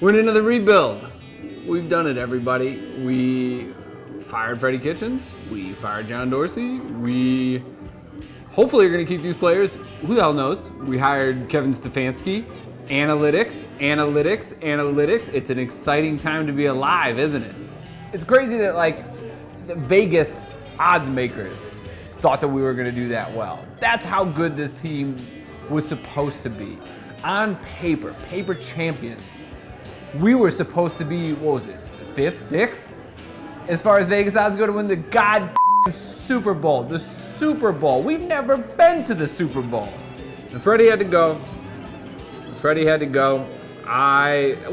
We're in another rebuild. We've done it, everybody. We fired Freddie Kitchens. We fired John Dorsey. We hopefully are going to keep these players. Who the hell knows? We hired Kevin Stephanski. Analytics. It's an exciting time to be alive, isn't it? It's crazy that the Vegas odds makers thought that we were going to do that well. That's how good this team was supposed to be. On paper champions. We were supposed to be, what was it, 5th, 6th? As far as Vegas odds go to win the Super Bowl. The Super Bowl. We've never been to the Super Bowl. And Freddie had to go.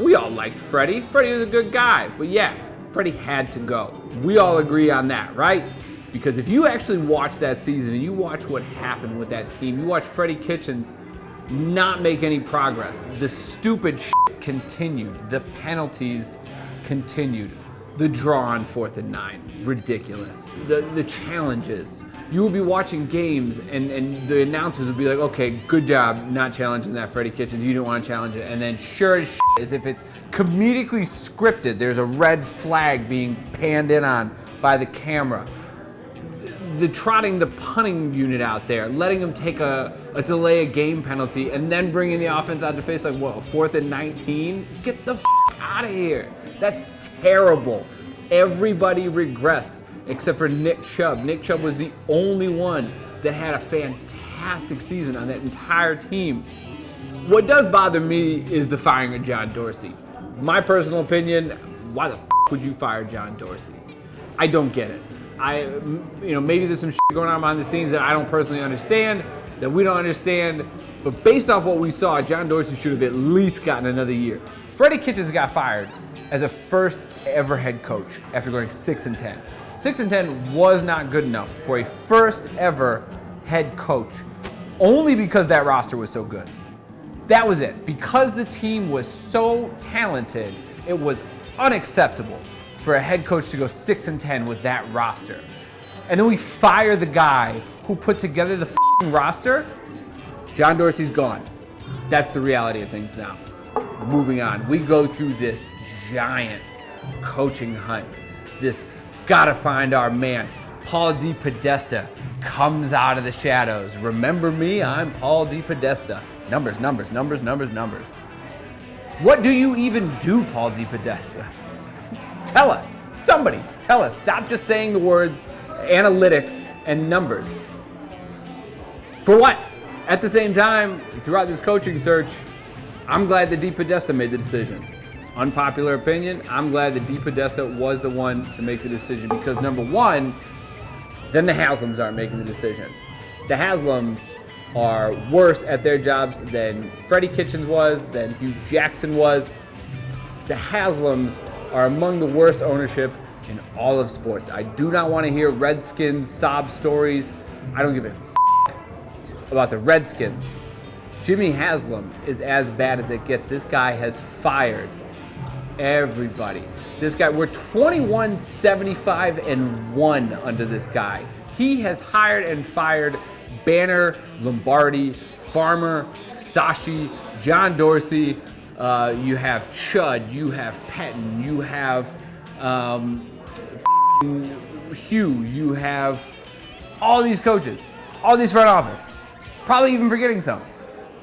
We all liked Freddie. Freddie was a good guy. But yeah, Freddie had to go. We all agree on that, right? Because if you actually watch that season and you watch what happened with that team, you watch Freddie Kitchens not make any progress. The stupid shit continued. The penalties continued. The draw on 4th and 9, ridiculous. The challenges. You will be watching games and the announcers will be like, okay, good job not challenging that, Freddie Kitchens. You didn't want to challenge it. And then sure as shit, as if it's comedically scripted, there's a red flag being panned in on by the camera. The trotting the punting unit out there, letting them take a delay a game penalty and then bringing the offense out to face a 4th and 19? Get the out of here. That's terrible. Everybody regressed except for Nick Chubb. Nick Chubb was the only one that had a fantastic season on that entire team. What does bother me is the firing of John Dorsey. My personal opinion, why the would you fire John Dorsey? I don't get it. Maybe there's some shit going on behind the scenes that I don't personally understand, that we don't understand, but based off what we saw, John Dorsey should have at least gotten another year. Freddie Kitchens got fired as a first ever head coach after going 6-10. 6-10 was not good enough for a first ever head coach, only because that roster was so good. That was it. Because the team was so talented, it was unacceptable for a head coach to go 6-10 with that roster. And then we fire the guy who put together the roster. John Dorsey's gone. That's the reality of things now. Moving on. We go through this giant coaching hunt. This gotta find our man. Paul DePodesta comes out of the shadows. Remember me? I'm Paul DePodesta. Numbers. What do you even do, Paul DePodesta? Tell us. Somebody tell us. Stop just saying the words analytics and numbers. For what? At the same time, throughout this coaching search, I'm glad that DePodesta made the decision. Unpopular opinion, I'm glad that DePodesta was the one to make the decision because number one, then the Haslams aren't making the decision. The Haslams are worse at their jobs than Freddie Kitchens was, than Hugh Jackson was. The Haslams are among the worst ownership in all of sports. I do not want to hear Redskins sob stories. I don't give a about the Redskins. Jimmy-Haslam is as bad as it gets. This guy has fired everybody. This guy, we're 21-75-1 under this guy. He has hired and fired Banner, Lombardi, Farmer, Sashi, John Dorsey. You have Chud, you have Pettin, you have Hugh, you have all these coaches, all these front office, probably even forgetting some.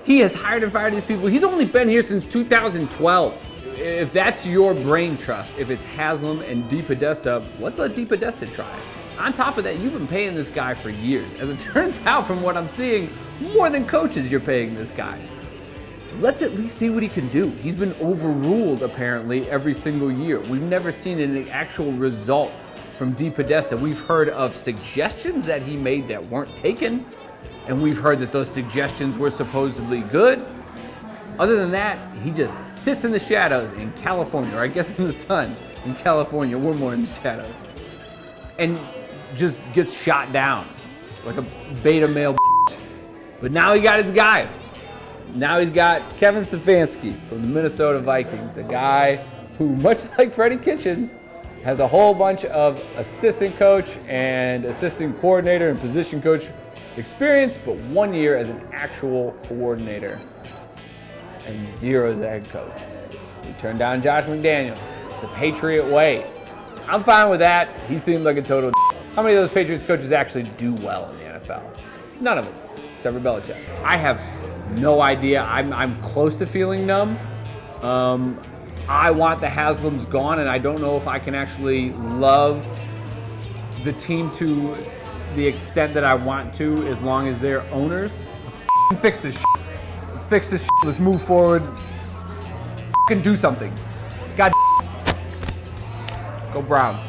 He has hired and fired these people. He's only been here since 2012. If that's your brain trust, if it's Haslam and DePodesta, let's let DePodesta try it. On top of that, you've been paying this guy for years. As it turns out, from what I'm seeing, more than coaches you're paying this guy. Let's at least see what he can do. He's been overruled, apparently, every single year. We've never seen an actual result from DePodesta. We've heard of suggestions that he made that weren't taken, and we've heard that those suggestions were supposedly good. Other than that, he just sits in the shadows in California, or I guess in the sun in California. We're more in the shadows. And just gets shot down like a beta male. But now he got his guy. Now he's got Kevin Stephanski from the Minnesota Vikings, a guy who, much like Freddie Kitchens, has a whole bunch of assistant coach and assistant coordinator and position coach experience, but 1 year as an actual coordinator and 0 as a head coach. We turned down Josh McDaniels, the Patriot way. I'm fine with that. He seemed like a total. How many of those Patriots coaches actually do well in the NFL? None of them, except for Belichick. I have no idea. I'm close to feeling numb. I want the Haslams gone, and I don't know if I can actually love the team to the extent that I want to, as long as they're owners. Let's fix this shit. Let's fix this shit. Let's move forward. Do something. God. Go Browns.